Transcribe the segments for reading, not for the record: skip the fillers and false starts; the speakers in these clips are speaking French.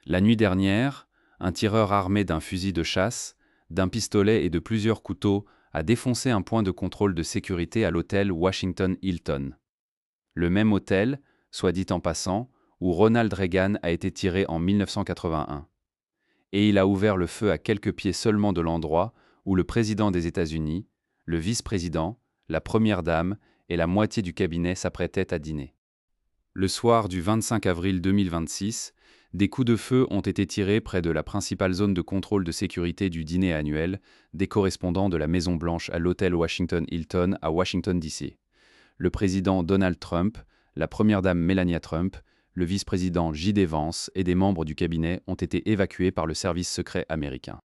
La nuit dernière, un tireur armé d'un fusil de chasse, d'un pistolet et de plusieurs couteaux a défoncé un point de contrôle de sécurité à l'hôtel Washington Hilton. Le même hôtel, soit dit en passant, où Ronald Reagan a été tiré en 1981. Et il a ouvert le feu à quelques pieds seulement de l'endroit où le président des États-Unis, le vice-président, la première dame et la moitié du cabinet s'apprêtaient à dîner. Le soir du 25 avril 2026, des coups de feu ont été tirés près de la principale zone de contrôle de sécurité du dîner annuel des correspondants de la Maison-Blanche à l'hôtel Washington Hilton à Washington, D.C. Le président Donald Trump, la première dame Melania Trump, le vice-président J.D. Vance et des membres du cabinet ont été évacués par le service secret américain.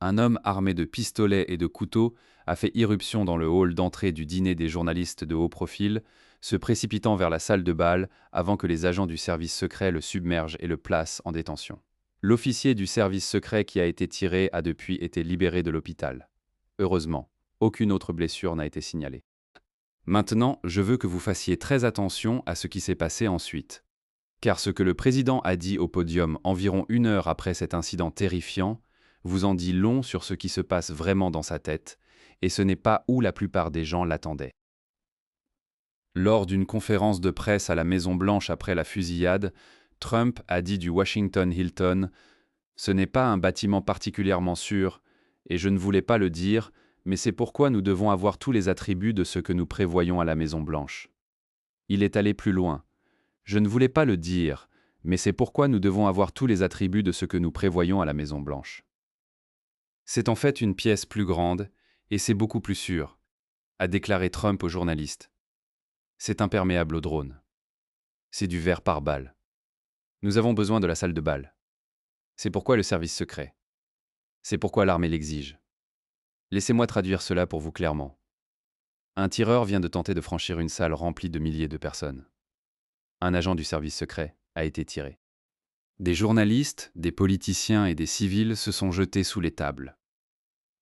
Un homme armé de pistolets et de couteaux a fait irruption dans le hall d'entrée du dîner des journalistes de haut profil, se précipitant vers la salle de bal avant que les agents du service secret le submergent et le placent en détention. L'officier du service secret qui a été tiré a depuis été libéré de l'hôpital. Heureusement, aucune autre blessure n'a été signalée. Maintenant, je veux que vous fassiez très attention à ce qui s'est passé ensuite. Car ce que le président a dit au podium environ 1 heure après cet incident terrifiant vous en dit long sur ce qui se passe vraiment dans sa tête, et ce n'est pas où la plupart des gens l'attendaient. Lors d'une conférence de presse à la Maison-Blanche après la fusillade, Trump a dit du Washington Hilton « Ce n'est pas un bâtiment particulièrement sûr, et je ne voulais pas le dire, mais c'est pourquoi nous devons avoir tous les attributs de ce que nous prévoyons à la Maison-Blanche. » Il est allé plus loin. « Je ne voulais pas le dire, mais c'est pourquoi nous devons avoir tous les attributs de ce que nous prévoyons à la Maison-Blanche. » C'est en fait une pièce plus grande, et c'est beaucoup plus sûr, a déclaré Trump aux journalistes. C'est imperméable aux drones. C'est du verre par balle. Nous avons besoin de la salle de bal. C'est pourquoi le service secret. C'est pourquoi l'armée l'exige. Laissez-moi traduire cela pour vous clairement. Un tireur vient de tenter de franchir une salle remplie de milliers de personnes. Un agent du service secret a été tiré. Des journalistes, des politiciens et des civils se sont jetés sous les tables.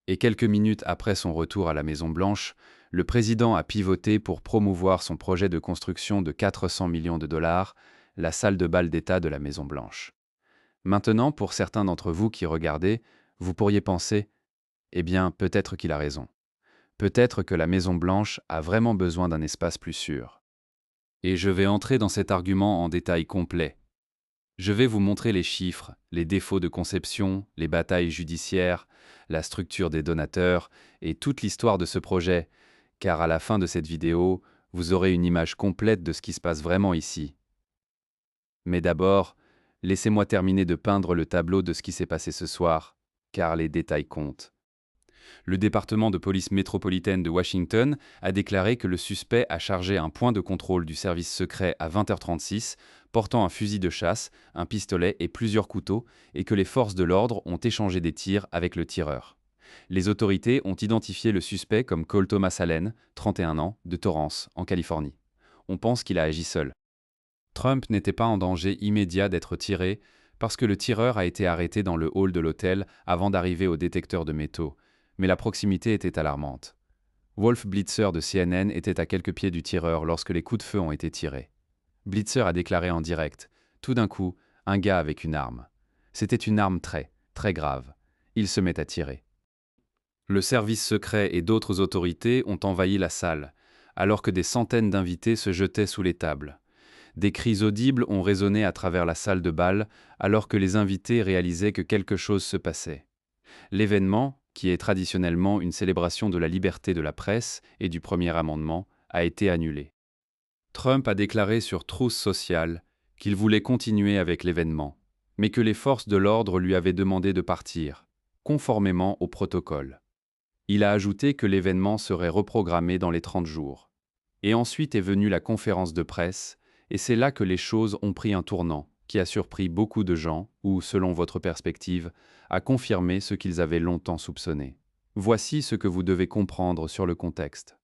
Et quelques minutes après son retour à la Maison-Blanche, le président a pivoté pour promouvoir son projet de construction de 400 millions de dollars, la salle de bal d'État de la Maison-Blanche. Maintenant, pour certains d'entre vous qui regardez, vous pourriez penser « Eh bien, peut-être qu'il a raison. Peut-être que la Maison-Blanche a vraiment besoin d'un espace plus sûr. » Et je vais entrer dans cet argument en détail complet. Je vais vous montrer les chiffres, les défauts de conception, les batailles judiciaires, la structure des donateurs et toute l'histoire de ce projet, car à la fin de cette vidéo, vous aurez une image complète de ce qui se passe vraiment ici. Mais d'abord, laissez-moi terminer de peindre le tableau de ce qui s'est passé ce soir, car les détails comptent. Le département de police métropolitaine de Washington a déclaré que le suspect a chargé un point de contrôle du service secret à 20h36, portant un fusil de chasse, un pistolet et plusieurs couteaux, et que les forces de l'ordre ont échangé des tirs avec le tireur. Les autorités ont identifié le suspect comme Cole Thomas Allen, 31 ans, de Torrance, en Californie. On pense qu'il a agi seul. Trump n'était pas en danger immédiat d'être tiré parce que le tireur a été arrêté dans le hall de l'hôtel avant d'arriver au détecteur de métaux, mais la proximité était alarmante. Wolf Blitzer de CNN était à quelques pieds du tireur lorsque les coups de feu ont été tirés. Blitzer a déclaré en direct « Tout d'un coup, un gars avec une arme. C'était une arme très, très grave. Il se met à tirer. » Le service secret et d'autres autorités ont envahi la salle, alors que des centaines d'invités se jetaient sous les tables. Des cris audibles ont résonné à travers la salle de bal, alors que les invités réalisaient que quelque chose se passait. L'événement, qui est traditionnellement une célébration de la liberté de la presse et du premier amendement, a été annulé. Trump a déclaré sur Truth Social qu'il voulait continuer avec l'événement, mais que les forces de l'ordre lui avaient demandé de partir, conformément au protocole. Il a ajouté que l'événement serait reprogrammé dans les 30 jours. Et ensuite est venue la conférence de presse, et c'est là que les choses ont pris un tournant, qui a surpris beaucoup de gens, ou, selon votre perspective, a confirmé ce qu'ils avaient longtemps soupçonné. Voici ce que vous devez comprendre sur le contexte.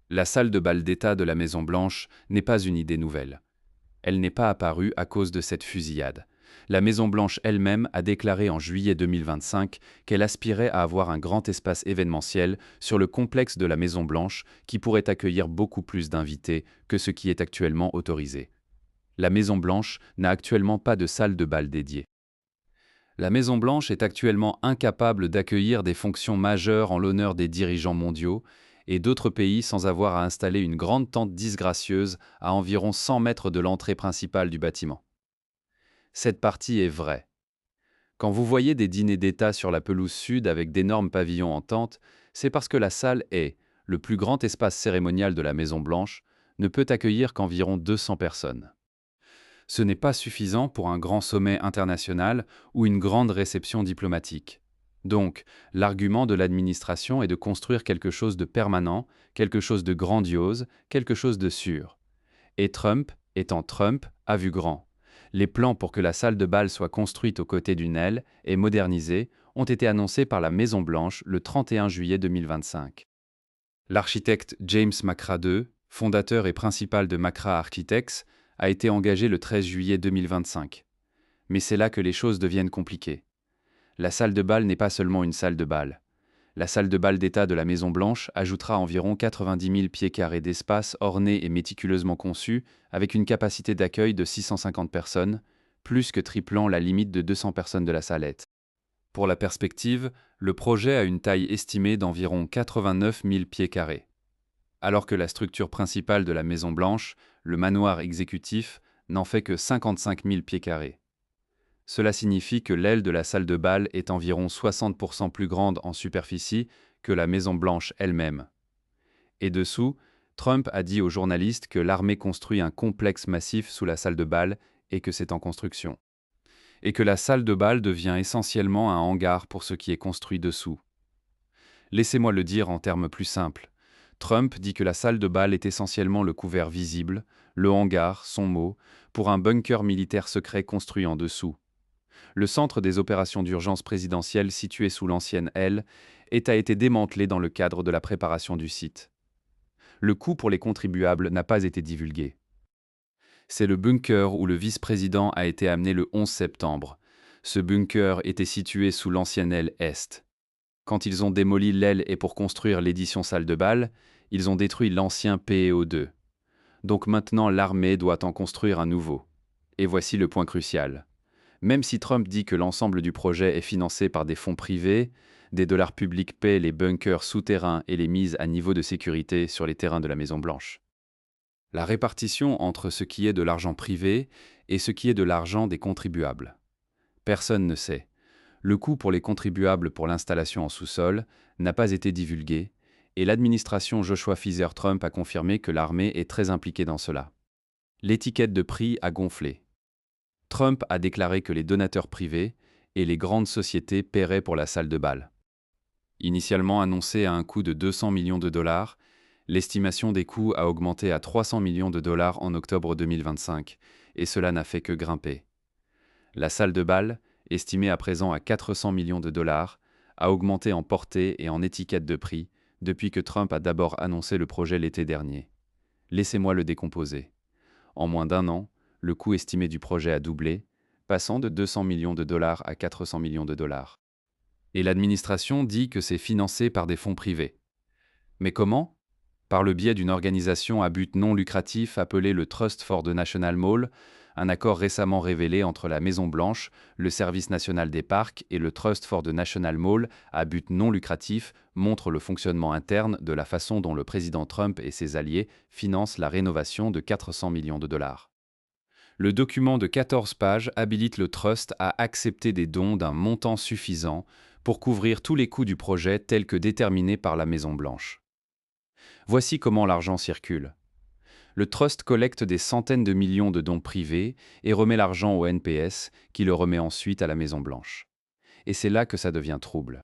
La salle de bal d'État de la Maison-Blanche n'est pas une idée nouvelle. Elle n'est pas apparue à cause de cette fusillade. La Maison-Blanche elle-même a déclaré en juillet 2025 qu'elle aspirait à avoir un grand espace événementiel sur le complexe de la Maison-Blanche qui pourrait accueillir beaucoup plus d'invités que ce qui est actuellement autorisé. La Maison-Blanche n'a actuellement pas de salle de bal dédiée. La Maison-Blanche est actuellement incapable d'accueillir des fonctions majeures en l'honneur des dirigeants mondiaux et d'autres pays sans avoir à installer une grande tente disgracieuse à environ 100 mètres de l'entrée principale du bâtiment. Cette partie est vraie. Quand vous voyez des dîners d'État sur la pelouse sud avec d'énormes pavillons en tente, c'est parce que la salle est, le plus grand espace cérémonial de la Maison-Blanche, ne peut accueillir qu'environ 200 personnes. Ce n'est pas suffisant pour un grand sommet international ou une grande réception diplomatique. Donc, l'argument de l'administration est de construire quelque chose de permanent, quelque chose de grandiose, quelque chose de sûr. Et Trump, étant Trump, a vu grand. Les plans pour que la salle de bal soit construite aux côtés d'une aile et modernisée ont été annoncés par la Maison-Blanche le 31 juillet 2025. L'architecte James Macra II, fondateur et principal de Macra Architects, a été engagé le 13 juillet 2025. Mais c'est là que les choses deviennent compliquées. La salle de bal n'est pas seulement une salle de bal. La salle de bal d'État de la Maison-Blanche ajoutera environ 90 000 pieds carrés d'espace ornés et méticuleusement conçus, avec une capacité d'accueil de 650 personnes, plus que triplant la limite de 200 personnes de la salette. Pour la perspective, le projet a une taille estimée d'environ 89 000 pieds carrés. Alors que la structure principale de la Maison-Blanche, le manoir exécutif, n'en fait que 55 000 pieds carrés. Cela signifie que l'aile de la salle de bal est environ 60% plus grande en superficie que la Maison-Blanche elle-même. Et dessous, Trump a dit aux journalistes que l'armée construit un complexe massif sous la salle de bal et que c'est en construction. Et que la salle de bal devient essentiellement un hangar pour ce qui est construit dessous. Laissez-moi le dire en termes plus simples. Trump dit que la salle de bal est essentiellement le couvert visible, le hangar, son mot, pour un bunker militaire secret construit en dessous. Le centre des opérations d'urgence présidentielle situé sous l'ancienne aile a été démantelé dans le cadre de la préparation du site. Le coût pour les contribuables n'a pas été divulgué. C'est le bunker où le vice-président a été amené le 11 septembre. Ce bunker était situé sous l'ancienne aile Est. Quand ils ont démoli l'aile et pour construire l'édition salle de bal, ils ont détruit l'ancien PEO2. Donc maintenant l'armée doit en construire un nouveau. Et voici le point crucial. Même si Trump dit que l'ensemble du projet est financé par des fonds privés, des dollars publics paient les bunkers souterrains et les mises à niveau de sécurité sur les terrains de la Maison-Blanche. La répartition entre ce qui est de l'argent privé et ce qui est de l'argent des contribuables. Personne ne sait. Le coût pour les contribuables pour l'installation en sous-sol n'a pas été divulgué, et l'administration Joshua Fizer Trump a confirmé que l'armée est très impliquée dans cela. L'étiquette de prix a gonflé. Trump a déclaré que les donateurs privés et les grandes sociétés paieraient pour la salle de bal. Initialement annoncée à un coût de 200 millions de dollars, l'estimation des coûts a augmenté à 300 millions de dollars en octobre 2025, et cela n'a fait que grimper. La salle de bal, estimée à présent à 400 millions de dollars, a augmenté en portée et en étiquette de prix depuis que Trump a d'abord annoncé le projet l'été dernier. Laissez-moi le décomposer. En moins d'un an, le coût estimé du projet a doublé, passant de 200 millions de dollars à 400 millions de dollars. Et l'administration dit que c'est financé par des fonds privés. Mais comment ? Par le biais d'une organisation à but non lucratif appelée le Trust for the National Mall, un accord récemment révélé entre la Maison-Blanche, le Service national des parcs et le Trust for the National Mall à but non lucratif montre le fonctionnement interne de la façon dont le président Trump et ses alliés financent la rénovation de 400 millions de dollars. Le document de 14 pages habilite le Trust à accepter des dons d'un montant suffisant pour couvrir tous les coûts du projet tels que déterminés par la Maison-Blanche. Voici comment l'argent circule. Le Trust collecte des centaines de millions de dons privés et remet l'argent au NPS, qui le remet ensuite à la Maison-Blanche. Et c'est là que ça devient trouble.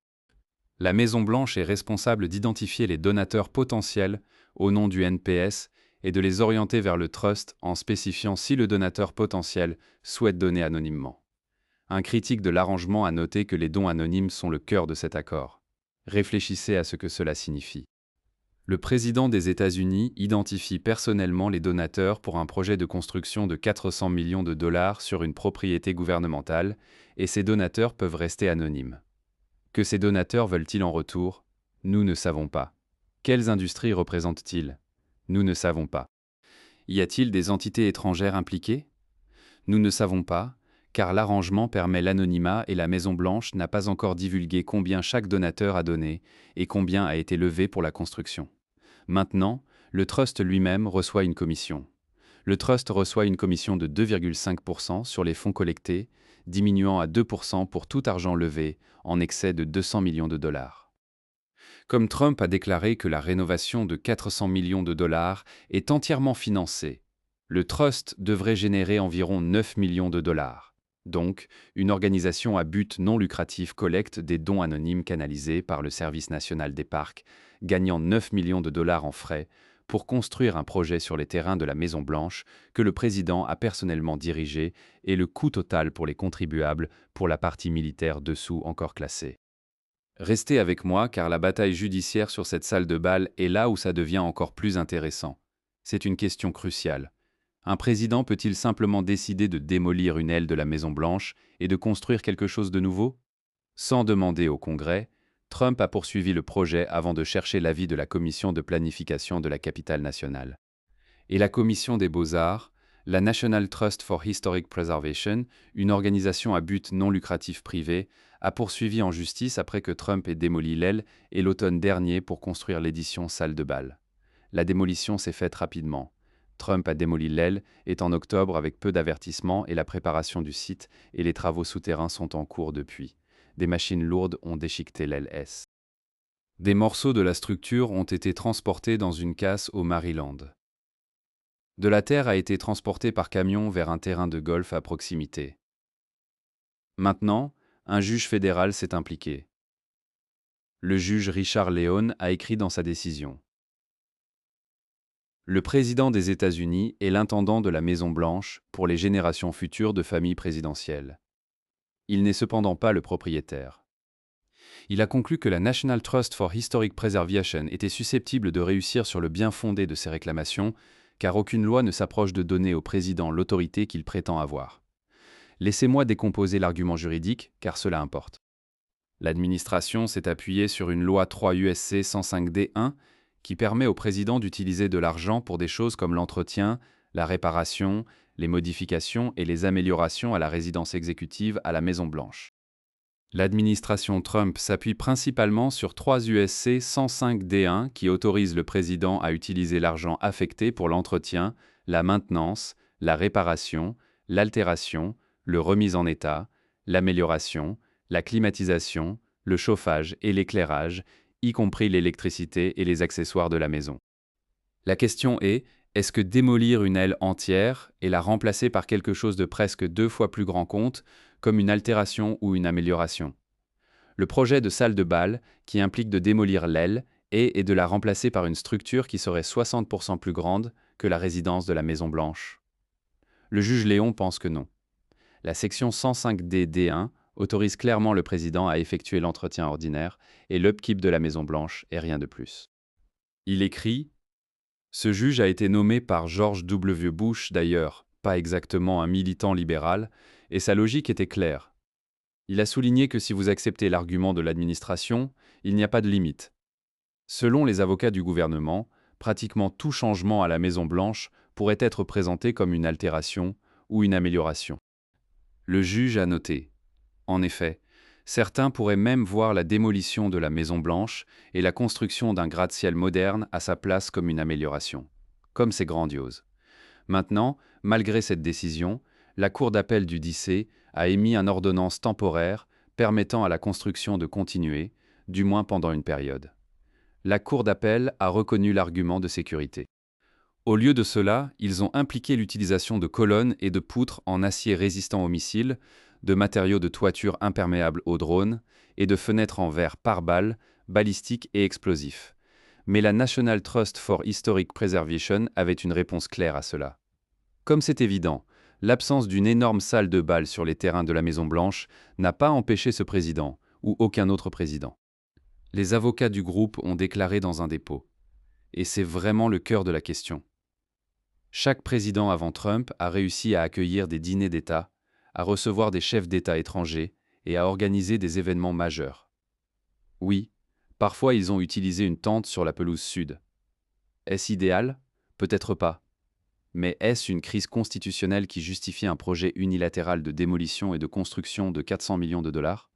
La Maison-Blanche est responsable d'identifier les donateurs potentiels au nom du NPS et de les orienter vers le Trust en spécifiant si le donateur potentiel souhaite donner anonymement. Un critique de l'arrangement a noté que les dons anonymes sont le cœur de cet accord. Réfléchissez à ce que cela signifie. Le président des États-Unis identifie personnellement les donateurs pour un projet de construction de 400 millions de dollars sur une propriété gouvernementale, et ces donateurs peuvent rester anonymes. Que ces donateurs veulent-ils en retour ? Nous ne savons pas. Quelles industries représentent-ils ? Nous ne savons pas. Y a-t-il des entités étrangères impliquées ? Nous ne savons pas, car l'arrangement permet l'anonymat et la Maison-Blanche n'a pas encore divulgué combien chaque donateur a donné et combien a été levé pour la construction. Maintenant, le Trust lui-même reçoit une commission. Le Trust reçoit une commission de 2,5% sur les fonds collectés, diminuant à 2% pour tout argent levé en excès de 200 millions de dollars. Comme Trump a déclaré que la rénovation de 400 millions de dollars est entièrement financée, le Trust devrait générer environ 9 millions de dollars. Donc, une organisation à but non lucratif collecte des dons anonymes canalisés par le Service national des parcs, gagnant 9 millions de dollars en frais pour construire un projet sur les terrains de la Maison-Blanche que le président a personnellement dirigé et le coût total pour les contribuables pour la partie militaire dessous encore classée. Restez avec moi car la bataille judiciaire sur cette salle de bal est là où ça devient encore plus intéressant. C'est une question cruciale. Un président peut-il simplement décider de démolir une aile de la Maison-Blanche et de construire quelque chose de nouveau? Sans demander au Congrès, Trump a poursuivi le projet avant de chercher l'avis de la Commission de planification de la capitale nationale. Et la Commission des Beaux-Arts, la National Trust for Historic Preservation, une organisation à but non lucratif privé, a poursuivi en justice après que Trump ait démoli l'aile et l'automne dernier pour construire l'édition salle de bal. La démolition s'est faite rapidement. Trump a démoli l'aile est en octobre avec peu d'avertissement et la préparation du site et les travaux souterrains sont en cours depuis. Des machines lourdes ont déchiqueté l'aile S. Des morceaux de la structure ont été transportés dans une casse au Maryland. De la terre a été transportée par camion vers un terrain de golf à proximité. Maintenant, un juge fédéral s'est impliqué. Le juge Richard Leone a écrit dans sa décision: le président des États-Unis est l'intendant de la Maison-Blanche pour les générations futures de familles présidentielles. Il n'est cependant pas le propriétaire. Il a conclu que la National Trust for Historic Preservation était susceptible de réussir sur le bien-fondé de ces réclamations, car aucune loi ne s'approche de donner au président l'autorité qu'il prétend avoir. Laissez-moi décomposer l'argument juridique, car cela importe. L'administration s'est appuyée sur une loi 3 USC 105D1 qui permet au président d'utiliser de l'argent pour des choses comme l'entretien, la réparation, les modifications et les améliorations à la résidence exécutive à la Maison-Blanche. L'administration Trump s'appuie principalement sur 3 USC 105D1 qui autorise le président à utiliser l'argent affecté pour l'entretien, la maintenance, la réparation, l'altération, le remise en état, l'amélioration, la climatisation, le chauffage et l'éclairage, y compris l'électricité et les accessoires de la maison. La question est-ce que démolir une aile entière et la remplacer par quelque chose de presque 2 fois plus grand compte, comme une altération ou une amélioration? Le projet de salle de bal, qui implique de démolir l'aile et de la remplacer par une structure qui serait 60% plus grande que la résidence de la Maison-Blanche. Le juge Léon pense que non. La section 105D-D1 autorise clairement le président à effectuer l'entretien ordinaire et l'upkeep de la Maison-Blanche et rien de plus. Il écrit: ce juge a été nommé par George W. Bush d'ailleurs, pas exactement un militant libéral, et sa logique était claire. Il a souligné que si vous acceptez l'argument de l'administration, il n'y a pas de limite. Selon les avocats du gouvernement, pratiquement tout changement à la Maison-Blanche pourrait être présenté comme une altération ou une amélioration. Le juge a noté: en effet, certains pourraient même voir la démolition de la Maison-Blanche et la construction d'un gratte-ciel moderne à sa place comme une amélioration. Comme c'est grandiose. Maintenant, malgré cette décision, la Cour d'appel du D.C. a émis une ordonnance temporaire permettant à la construction de continuer, du moins pendant une période. La Cour d'appel a reconnu l'argument de sécurité. Au lieu de cela, ils ont impliqué l'utilisation de colonnes et de poutres en acier résistant aux missiles, de matériaux de toiture imperméables aux drones et de fenêtres en verre pare-balles, balistiques et explosifs. Mais la National Trust for Historic Preservation avait une réponse claire à cela. Comme c'est évident, l'absence d'une énorme salle de bal sur les terrains de la Maison-Blanche n'a pas empêché ce président, ou aucun autre président. Les avocats du groupe ont déclaré dans un dépôt. Et c'est vraiment le cœur de la question. Chaque président avant Trump a réussi à accueillir des dîners d'État, à recevoir des chefs d'État étrangers et à organiser des événements majeurs. Oui, parfois ils ont utilisé une tente sur la pelouse sud. Est-ce idéal? Peut-être pas. Mais est-ce une crise constitutionnelle qui justifie un projet unilatéral de démolition et de construction de 400 millions de dollars?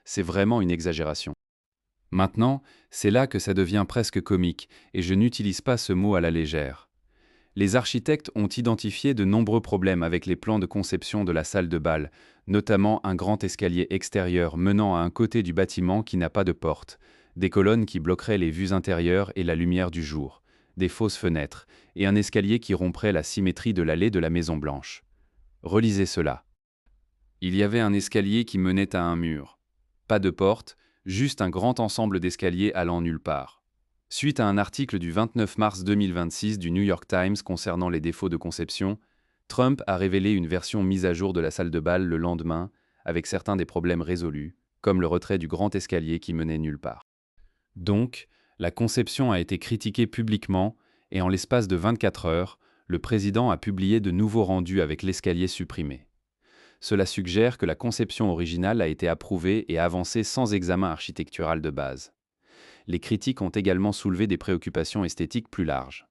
C'est vraiment une exagération. Maintenant, c'est là que ça devient presque comique, et je n'utilise pas ce mot à la légère. Les architectes ont identifié de nombreux problèmes avec les plans de conception de la salle de bal, notamment un grand escalier extérieur menant à un côté du bâtiment qui n'a pas de porte, des colonnes qui bloqueraient les vues intérieures et la lumière du jour, des fausses fenêtres, et un escalier qui romprait la symétrie de l'allée de la Maison Blanche. Relisez cela. Il y avait un escalier qui menait à un mur. Pas de porte, juste un grand ensemble d'escaliers allant nulle part. Suite à un article du 29 mars 2026 du New York Times concernant les défauts de conception, Trump a révélé une version mise à jour de la salle de bal le lendemain, avec certains des problèmes résolus, comme le retrait du grand escalier qui menait nulle part. Donc, la conception a été critiquée publiquement, et en l'espace de 24 heures, le président a publié de nouveaux rendus avec l'escalier supprimé. Cela suggère que la conception originale a été approuvée et avancée sans examen architectural de base. Les critiques ont également soulevé des préoccupations esthétiques plus larges.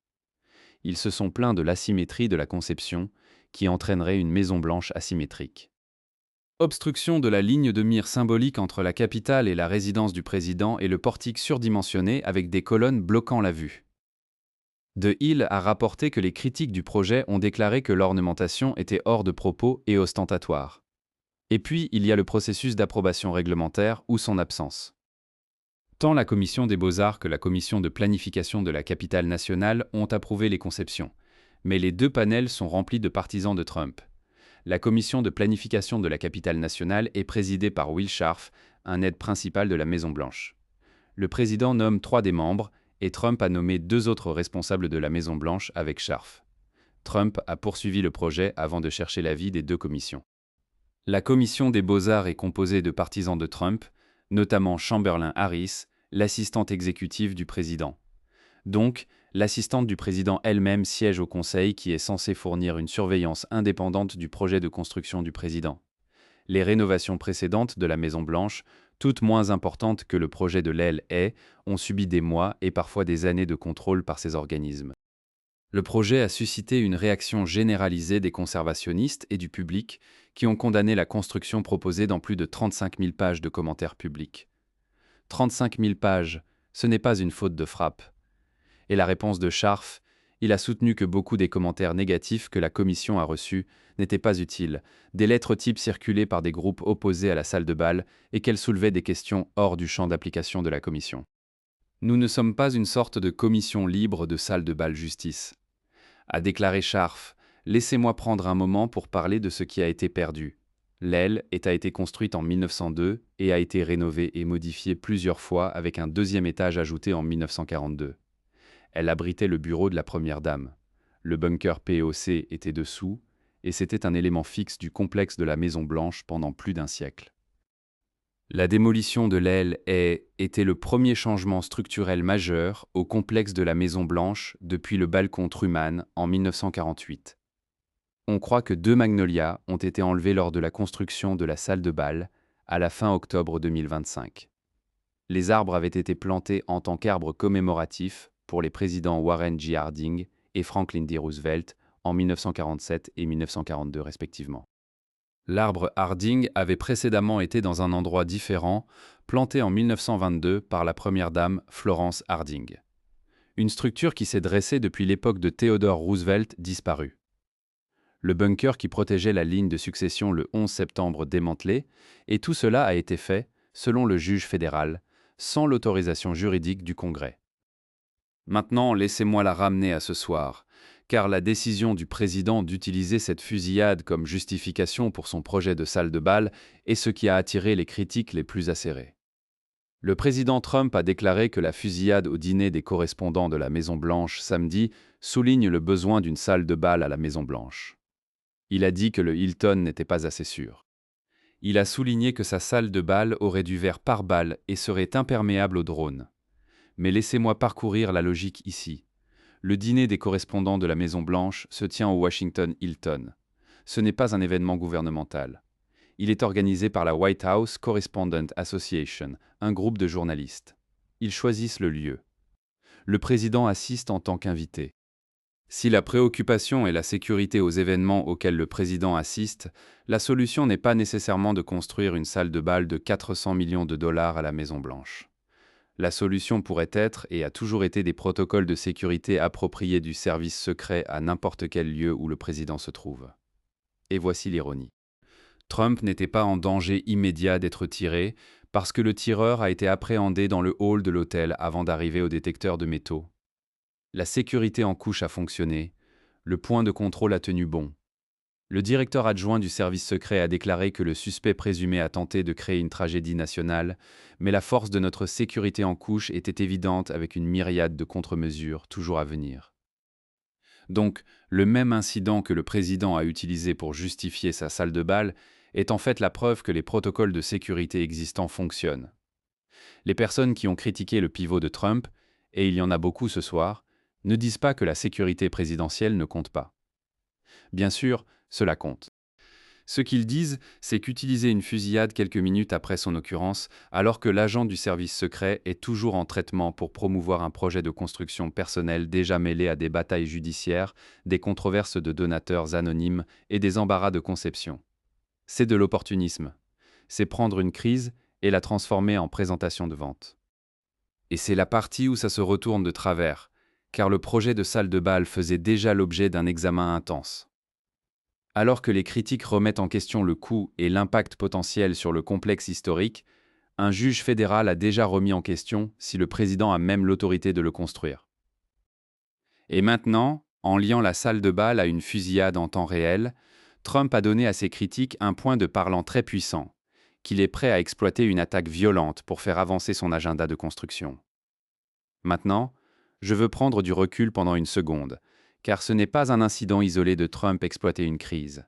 Ils se sont plaints de l'asymétrie de la conception, qui entraînerait une Maison Blanche asymétrique. Obstruction de la ligne de mire symbolique entre la capitale et la résidence du président et le portique surdimensionné avec des colonnes bloquant la vue. The Hill a rapporté que les critiques du projet ont déclaré que l'ornementation était hors de propos et ostentatoire. Et puis, il y a le processus d'approbation réglementaire ou son absence. Tant la Commission des Beaux-Arts que la Commission de planification de la capitale nationale ont approuvé les conceptions, mais les deux panels sont remplis de partisans de Trump. La Commission de planification de la capitale nationale est présidée par Will Scharf, un aide principal de la Maison-Blanche. Le président nomme 3 des membres, et Trump a nommé 2 autres responsables de la Maison-Blanche avec Scharf. Trump a poursuivi le projet avant de chercher l'avis des 2 commissions. La Commission des Beaux-Arts est composée de partisans de Trump, notamment Chamberlain Harris, l'assistante exécutive du président. Donc, l'assistante du président elle-même siège au conseil qui est censé fournir une surveillance indépendante du projet de construction du président. Les rénovations précédentes de la Maison-Blanche, toutes moins importantes que le projet de l'aile est, ont subi des mois et parfois des années de contrôle par ces organismes. Le projet a suscité une réaction généralisée des conservationnistes et du public qui ont condamné la construction proposée dans plus de 35 000 pages de commentaires publics. 35 000 pages, ce n'est pas une faute de frappe. Et la réponse de Scharf, il a soutenu que beaucoup des commentaires négatifs que la commission a reçus n'étaient pas utiles, des lettres types circulaient par des groupes opposés à la salle de bal et qu'elles soulevaient des questions hors du champ d'application de la commission. Nous ne sommes pas une sorte de commission libre de salle de bal justice. A déclaré Scharf, laissez-moi prendre un moment pour parler de ce qui a été perdu. L'aile a été construite en 1902 et a été rénovée et modifiée plusieurs fois avec un 2e étage ajouté en 1942. Elle abritait le bureau de la première dame. Le bunker POC était dessous, et c'était un élément fixe du complexe de la Maison Blanche pendant plus d'1 siècle. La démolition de l'aile était le premier changement structurel majeur au complexe de la Maison Blanche depuis le balcon Truman en 1948. On croit que 2 magnolias ont été enlevés lors de la construction de la salle de bal à la fin octobre 2025. Les arbres avaient été plantés en tant qu'arbres commémoratifs pour les présidents Warren G. Harding et Franklin D. Roosevelt en 1947 et 1942 respectivement. L'arbre Harding avait précédemment été dans un endroit différent, planté en 1922 par la première dame Florence Harding. Une structure qui s'est dressée depuis l'époque de Theodore Roosevelt disparue. Le bunker qui protégeait la ligne de succession le 11 septembre démantelé, et tout cela a été fait, selon le juge fédéral, sans l'autorisation juridique du Congrès. Maintenant, laissez-moi la ramener à ce soir, car la décision du président d'utiliser cette fusillade comme justification pour son projet de salle de bal est ce qui a attiré les critiques les plus acérées. Le président Trump a déclaré que la fusillade au dîner des correspondants de la Maison-Blanche samedi souligne le besoin d'une salle de bal à la Maison-Blanche. Il a dit que le Hilton n'était pas assez sûr. Il a souligné que sa salle de bal aurait du verre pare-balles et serait imperméable aux drones. Mais laissez-moi parcourir la logique ici. Le dîner des correspondants de la Maison-Blanche se tient au Washington Hilton. Ce n'est pas un événement gouvernemental. Il est organisé par la White House Correspondent Association, un groupe de journalistes. Ils choisissent le lieu. Le président assiste en tant qu'invité. Si la préoccupation est la sécurité aux événements auxquels le président assiste, la solution n'est pas nécessairement de construire une salle de bal de 400 millions de dollars à la Maison-Blanche. La solution pourrait être et a toujours été des protocoles de sécurité appropriés du service secret à n'importe quel lieu où le président se trouve. Et voici l'ironie. Trump n'était pas en danger immédiat d'être tiré parce que le tireur a été appréhendé dans le hall de l'hôtel avant d'arriver au détecteur de métaux. La sécurité en couche a fonctionné, le point de contrôle a tenu bon. Le directeur adjoint du service secret a déclaré que le suspect présumé a tenté de créer une tragédie nationale, mais la force de notre sécurité en couche était évidente avec une myriade de contre-mesures toujours à venir. Donc, le même incident que le président a utilisé pour justifier sa salle de bal est en fait la preuve que les protocoles de sécurité existants fonctionnent. Les personnes qui ont critiqué le pivot de Trump, et il y en a beaucoup ce soir, ne disent pas que la sécurité présidentielle ne compte pas. Bien sûr, cela compte. Ce qu'ils disent, c'est qu'utiliser une fusillade quelques minutes après son occurrence, alors que l'agent du service secret est toujours en traitement pour promouvoir un projet de construction personnelle déjà mêlé à des batailles judiciaires, des controverses de donateurs anonymes et des embarras de conception. C'est de l'opportunisme. C'est prendre une crise et la transformer en présentation de vente. Et c'est la partie où ça se retourne de travers, car le projet de salle de bal faisait déjà l'objet d'un examen intense. Alors que les critiques remettent en question le coût et l'impact potentiel sur le complexe historique, un juge fédéral a déjà remis en question si le président a même l'autorité de le construire. Et maintenant, en liant la salle de bal à une fusillade en temps réel, Trump a donné à ses critiques un point de parlant très puissant, qu'il est prêt à exploiter une attaque violente pour faire avancer son agenda de construction. Maintenant, je veux prendre du recul pendant une seconde, car ce n'est pas un incident isolé de Trump exploiter une crise.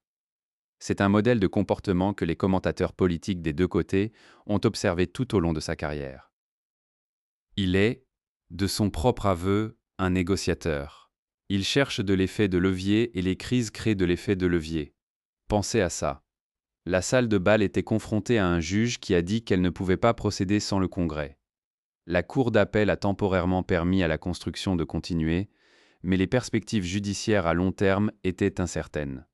C'est un modèle de comportement que les commentateurs politiques des deux côtés ont observé tout au long de sa carrière. Il est, de son propre aveu, un négociateur. Il cherche de l'effet de levier et les crises créent de l'effet de levier. Pensez à ça. La salle de bal était confrontée à un juge qui a dit qu'elle ne pouvait pas procéder sans le Congrès. La Cour d'appel a temporairement permis à la construction de continuer, mais les perspectives judiciaires à long terme étaient incertaines.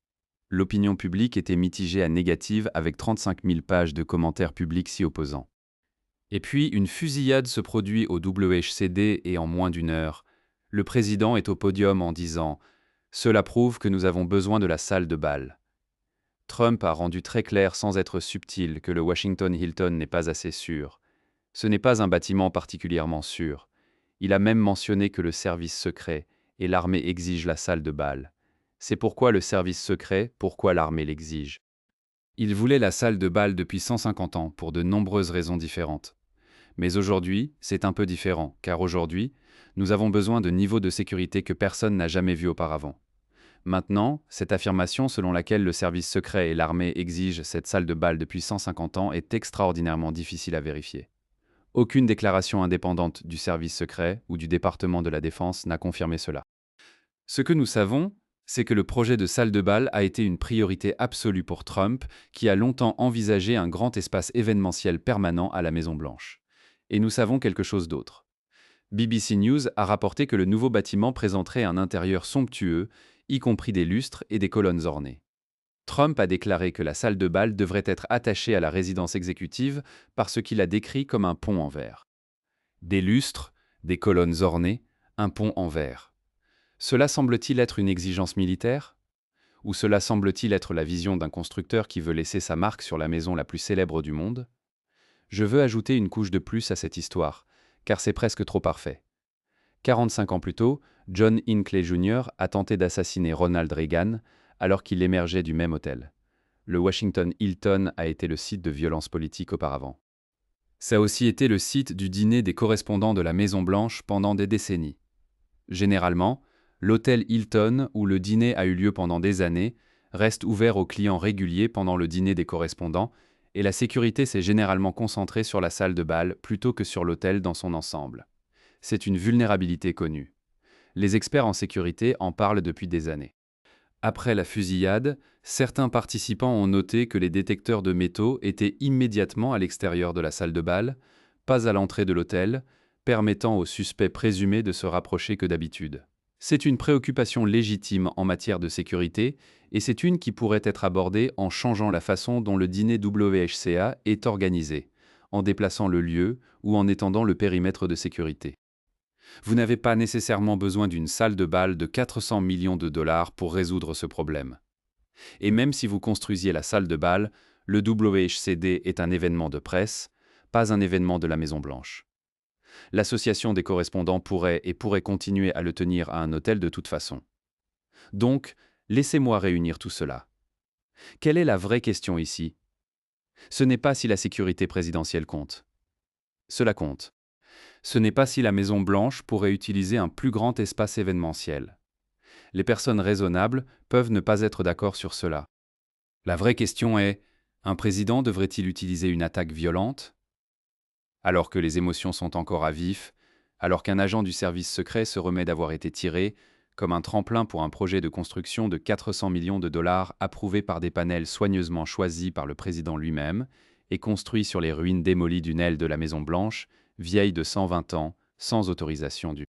L'opinion publique était mitigée à négative avec 35 000 pages de commentaires publics s'y opposant. Et puis, une fusillade se produit au WHCD et en moins d'une heure, le président est au podium en disant « Cela prouve que nous avons besoin de la salle de bal ». Trump a rendu très clair sans être subtil que le Washington Hilton n'est pas assez sûr. Ce n'est pas un bâtiment particulièrement sûr. Il a même mentionné que le service secret et l'armée exigent la salle de bal. C'est pourquoi le service secret, pourquoi l'armée l'exige. Il voulait la salle de bal depuis 150 ans pour de nombreuses raisons différentes. Mais aujourd'hui, c'est un peu différent, car aujourd'hui, nous avons besoin de niveaux de sécurité que personne n'a jamais vus auparavant. Maintenant, cette affirmation selon laquelle le service secret et l'armée exigent cette salle de bal depuis 150 ans est extraordinairement difficile à vérifier. Aucune déclaration indépendante du service secret ou du département de la Défense n'a confirmé cela. Ce que nous savons, c'est que le projet de salle de bal a été une priorité absolue pour Trump, qui a longtemps envisagé un grand espace événementiel permanent à la Maison-Blanche. Et nous savons quelque chose d'autre. BBC News a rapporté que le nouveau bâtiment présenterait un intérieur somptueux, y compris des lustres et des colonnes ornées. Trump a déclaré que la salle de bal devrait être attachée à la résidence exécutive par ce qu'il a décrit comme un pont en verre. Des lustres, des colonnes ornées, un pont en verre. Cela semble-t-il être une exigence militaire? Ou cela semble-t-il être la vision d'un constructeur qui veut laisser sa marque sur la maison la plus célèbre du monde? Je veux ajouter une couche de plus à cette histoire, car c'est presque trop parfait. 45 ans plus tôt, John Hinckley Jr. a tenté d'assassiner Ronald Reagan alors qu'il émergeait du même hôtel. Le Washington Hilton a été le site de violences politiques auparavant. Ça a aussi été le site du dîner des correspondants de la Maison-Blanche pendant des décennies. Généralement, l'hôtel Hilton, où le dîner a eu lieu pendant des années, reste ouvert aux clients réguliers pendant le dîner des correspondants, et la sécurité s'est généralement concentrée sur la salle de bal plutôt que sur l'hôtel dans son ensemble. C'est une vulnérabilité connue. Les experts en sécurité en parlent depuis des années. Après la fusillade, certains participants ont noté que les détecteurs de métaux étaient immédiatement à l'extérieur de la salle de bal, pas à l'entrée de l'hôtel, permettant aux suspects présumés de se rapprocher que d'habitude. C'est une préoccupation légitime en matière de sécurité, et c'est une qui pourrait être abordée en changeant la façon dont le dîner WHCA est organisé, en déplaçant le lieu ou en étendant le périmètre de sécurité. Vous n'avez pas nécessairement besoin d'une salle de bal de 400 millions de dollars pour résoudre ce problème. Et même si vous construisiez la salle de bal, le WHCD est un événement de presse, pas un événement de la Maison-Blanche. L'association des correspondants pourrait continuer à le tenir à un hôtel de toute façon. Donc, laissez-moi réunir tout cela. Quelle est la vraie question ici? Ce n'est pas si la sécurité présidentielle compte. Cela compte. Ce n'est pas si la Maison-Blanche pourrait utiliser un plus grand espace événementiel. Les personnes raisonnables peuvent ne pas être d'accord sur cela. La vraie question est, un président devrait-il utiliser une attaque violente? Alors que les émotions sont encore à vif, alors qu'un agent du service secret se remet d'avoir été tiré, comme un tremplin pour un projet de construction de 400 millions de dollars approuvé par des panels soigneusement choisis par le président lui-même et construit sur les ruines démolies d'une aile de la Maison-Blanche, vieille de 120 ans, sans autorisation du